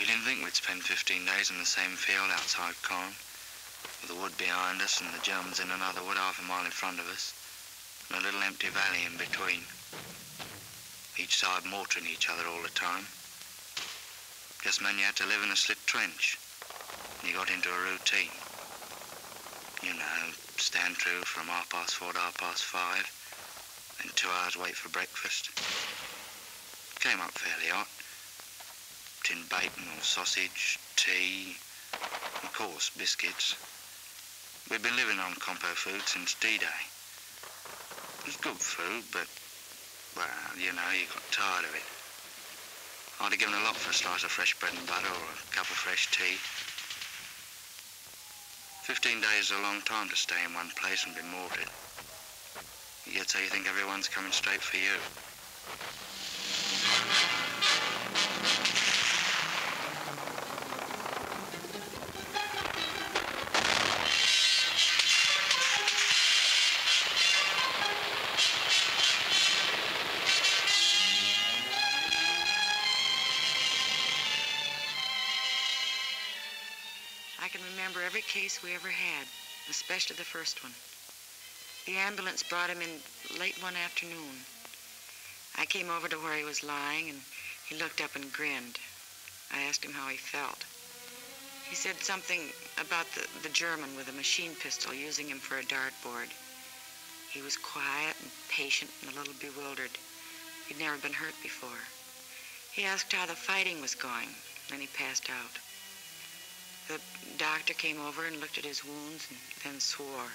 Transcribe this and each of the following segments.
We didn't think we'd spend 15 days in the same field outside Caen, with the wood behind us and the Germans in another wood half a mile in front of us, and a little empty valley in between. Each side mortaring each other all the time. Just meant you had to live in a slit trench, and you got into a routine. You know, stand through from 4:30 to 5:30, then 2 hours wait for breakfast. Came up fairly hot. Tin bacon or sausage, tea, of course, biscuits. We'd been living on compo food since D-Day. It was good food, but, well, you know, you got tired of it. I'd have given a lot for a slice of fresh bread and butter or a cup of fresh tea. 15 days is a long time to stay in one place and be mortared. Yet so you think everyone's coming straight for you. Every case we ever had, especially the first one. The ambulance brought him in late one afternoon. I came over to where he was lying, and he looked up and grinned. I asked him how he felt. He said something about the German with a machine pistol using him for a dartboard. He was quiet and patient and a little bewildered. He'd never been hurt before. He asked how the fighting was going, then he passed out. The doctor came over and looked at his wounds and then swore.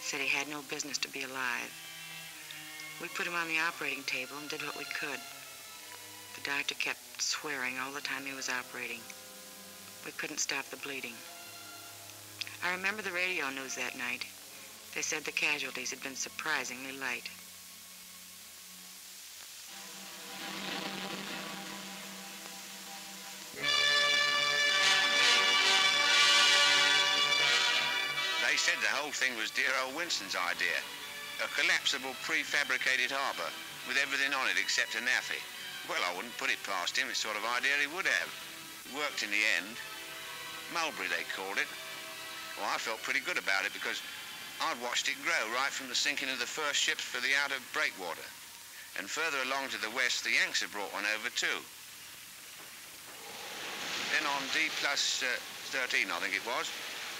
Said he had no business to be alive. We put him on the operating table and did what we could. The doctor kept swearing all the time he was operating. We couldn't stop the bleeding. I remember the radio news that night. They said the casualties had been surprisingly light. They said the whole thing was dear old Winston's idea. A collapsible pre-fabricated harbour with everything on it except a naffy. Well, I wouldn't put it past him. It's the sort of idea he would have. Worked in the end. Mulberry, they called it. Well, I felt pretty good about it because I'd watched it grow right from the sinking of the first ships for the outer breakwater. And further along to the west, the Yanks had brought one over too. Then on D+13, I think it was,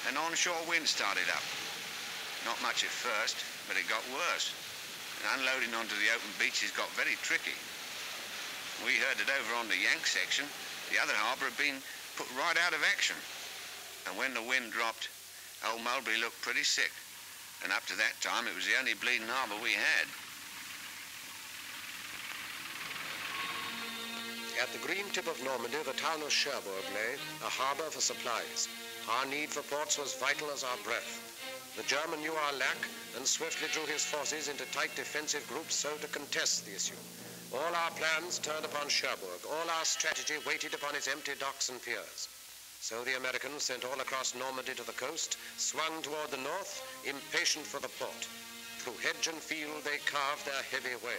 an onshore wind started up. Not much at first, but it got worse. And unloading onto the open beaches got very tricky. We heard that over on the Yank section, the other harbour had been put right out of action. And when the wind dropped, old Mulberry looked pretty sick. And up to that time, it was the only bleeding harbour we had. At the green tip of Normandy, the town of Cherbourg lay, a harbour for supplies. Our need for ports was vital as our breath. The German knew our lack and swiftly drew his forces into tight defensive groups so to contest the issue. All our plans turned upon Cherbourg. All our strategy waited upon its empty docks and piers. So the Americans, sent all across Normandy to the coast, swung toward the north, impatient for the port. Through hedge and field, they carved their heavy way.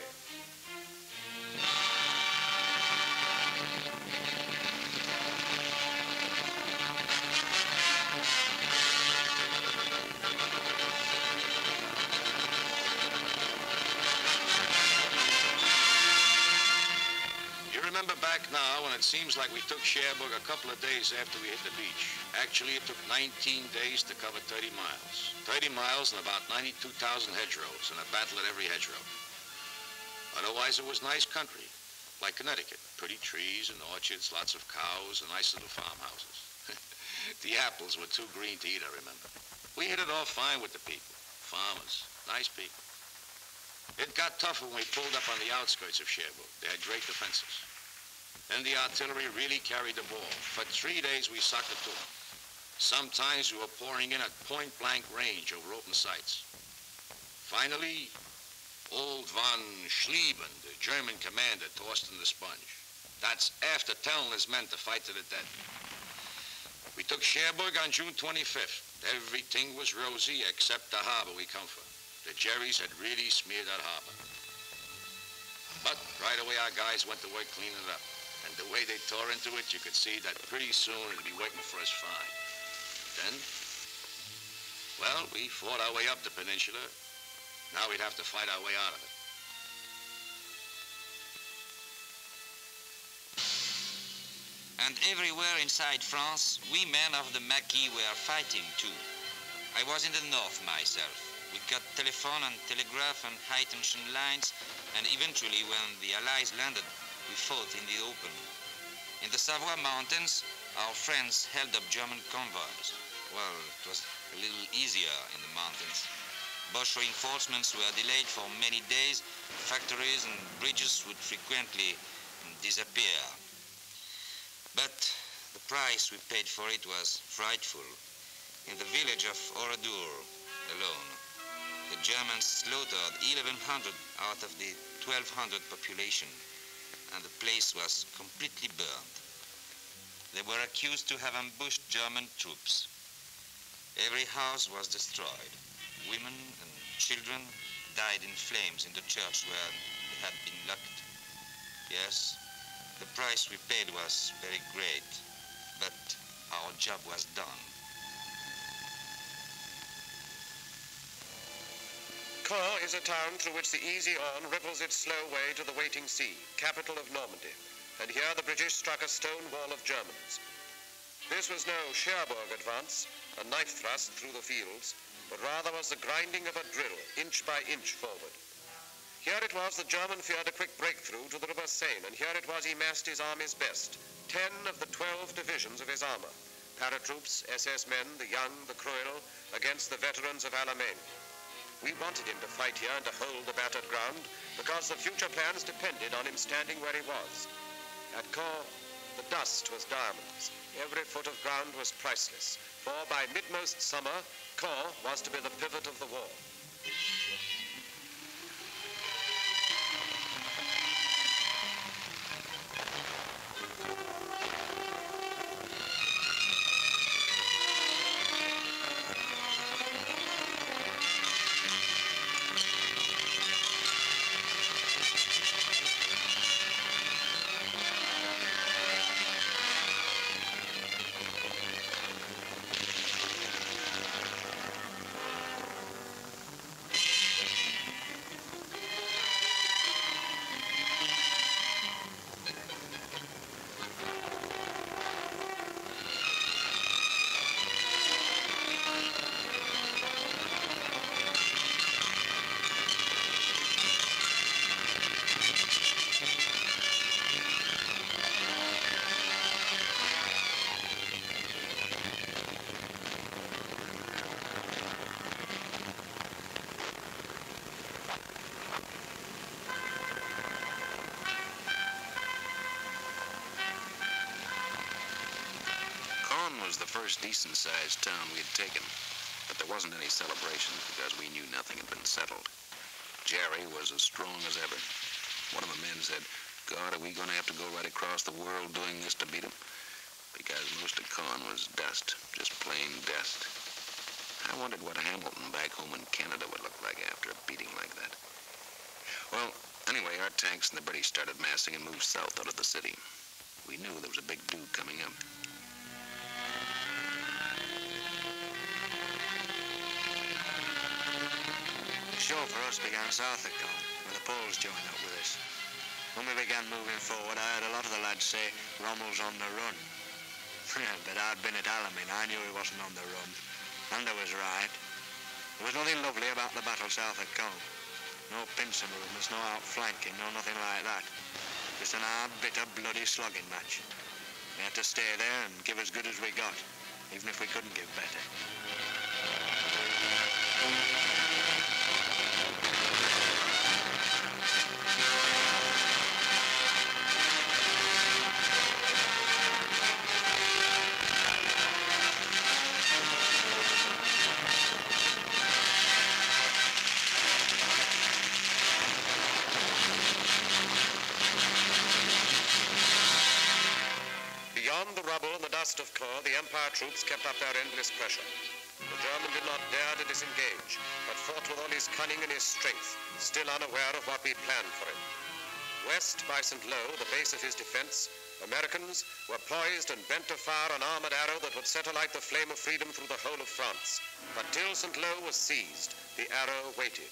Remember back now when it seems like we took Cherbourg a couple of days after we hit the beach. Actually, it took 19 days to cover 30 miles. 30 miles and about 92,000 hedgerows, and a battle at every hedgerow. Otherwise, it was nice country, like Connecticut. Pretty trees and orchards, lots of cows, and nice little farmhouses. The apples were too green to eat, I remember. We hit it off fine with the people. Farmers, nice people. It got tougher when we pulled up on the outskirts of Cherbourg. They had great defenses. Then the artillery really carried the ball. For 3 days, we sucked it to them. Sometimes we were pouring in at point-blank range over open sights. Finally, old von Schlieben, the German commander, tossed in the sponge. That's after telling his men to fight to the death. We took Cherbourg on June 25th. Everything was rosy except the harbor we come from. The Jerrys had really smeared that harbor. But right away, our guys went to work cleaning it up. And the way they tore into it, you could see that pretty soon it'd be waiting for us fine. Then, well, we fought our way up the peninsula. Now we'd have to fight our way out of it. And everywhere inside France, we men of the Maquis were fighting too. I was in the north myself. We cut telephone and telegraph and high-tension lines, and eventually when the Allies landed, we fought in the open. In the Savoy Mountains, our friends held up German convoys. Well, it was a little easier in the mountains. Boche reinforcements were delayed for many days. Factories and bridges would frequently disappear. But the price we paid for it was frightful. In the village of Oradour alone, the Germans slaughtered 1,100 out of the 1,200 population, and the place was completely burned. They were accused to have ambushed German troops. Every house was destroyed. Women and children died in flames in the church where they had been locked. Yes, the price we paid was very great, but our job was done. Caen is a town through which the easy Orne ripples its slow way to the waiting sea, capital of Normandy, and here the British struck a stone wall of Germans. This was no Cherbourg advance, a knife thrust through the fields, but rather was the grinding of a drill, inch by inch forward. Here it was the German feared a quick breakthrough to the River Seine, and here it was he massed his army's best, 10 of the 12 divisions of his armor, paratroops, SS men, the young, the cruel, against the veterans of Alamein. We wanted him to fight here and to hold the battered ground because the future plans depended on him standing where he was. At Caen, the dust was diamonds. Every foot of ground was priceless, for by mid-most summer, Caen was to be the pivot of the war. Was the first decent-sized town we had taken, but there wasn't any celebration because we knew nothing had been settled. Jerry was as strong as ever. One of the men said, "God, are we going to have to go right across the world doing this to beat them?" Because most of Caen was dust, just plain dust. I wondered what Hamilton back home in Canada would look like after a beating like that. Well, anyway, our tanks and the British started massing and moved south out of the city. We knew there was a big dude coming up. The show for us began south of Caen, where the Poles joined up with us. When we began moving forward, I heard a lot of the lads say Rommel's on the run. But I'd been at Alamein, I knew he wasn't on the run. And I was right. There was nothing lovely about the battle south of Caen. No pincer movements, no outflanking, no nothing like that. Just an hard, bitter, bloody slogging match. We had to stay there and give as good as we got, even if we couldn't give better. Beyond the rubble and the dust of Caen, the Empire troops kept up their endless pressure. The German did not dare to disengage, but fought with all his cunning and his strength, still unaware of what we planned for him. West by St. Lo, the base of his defense, Americans were poised and bent to fire an armored arrow that would set alight the flame of freedom through the whole of France. But till St. Lo was seized, the arrow waited.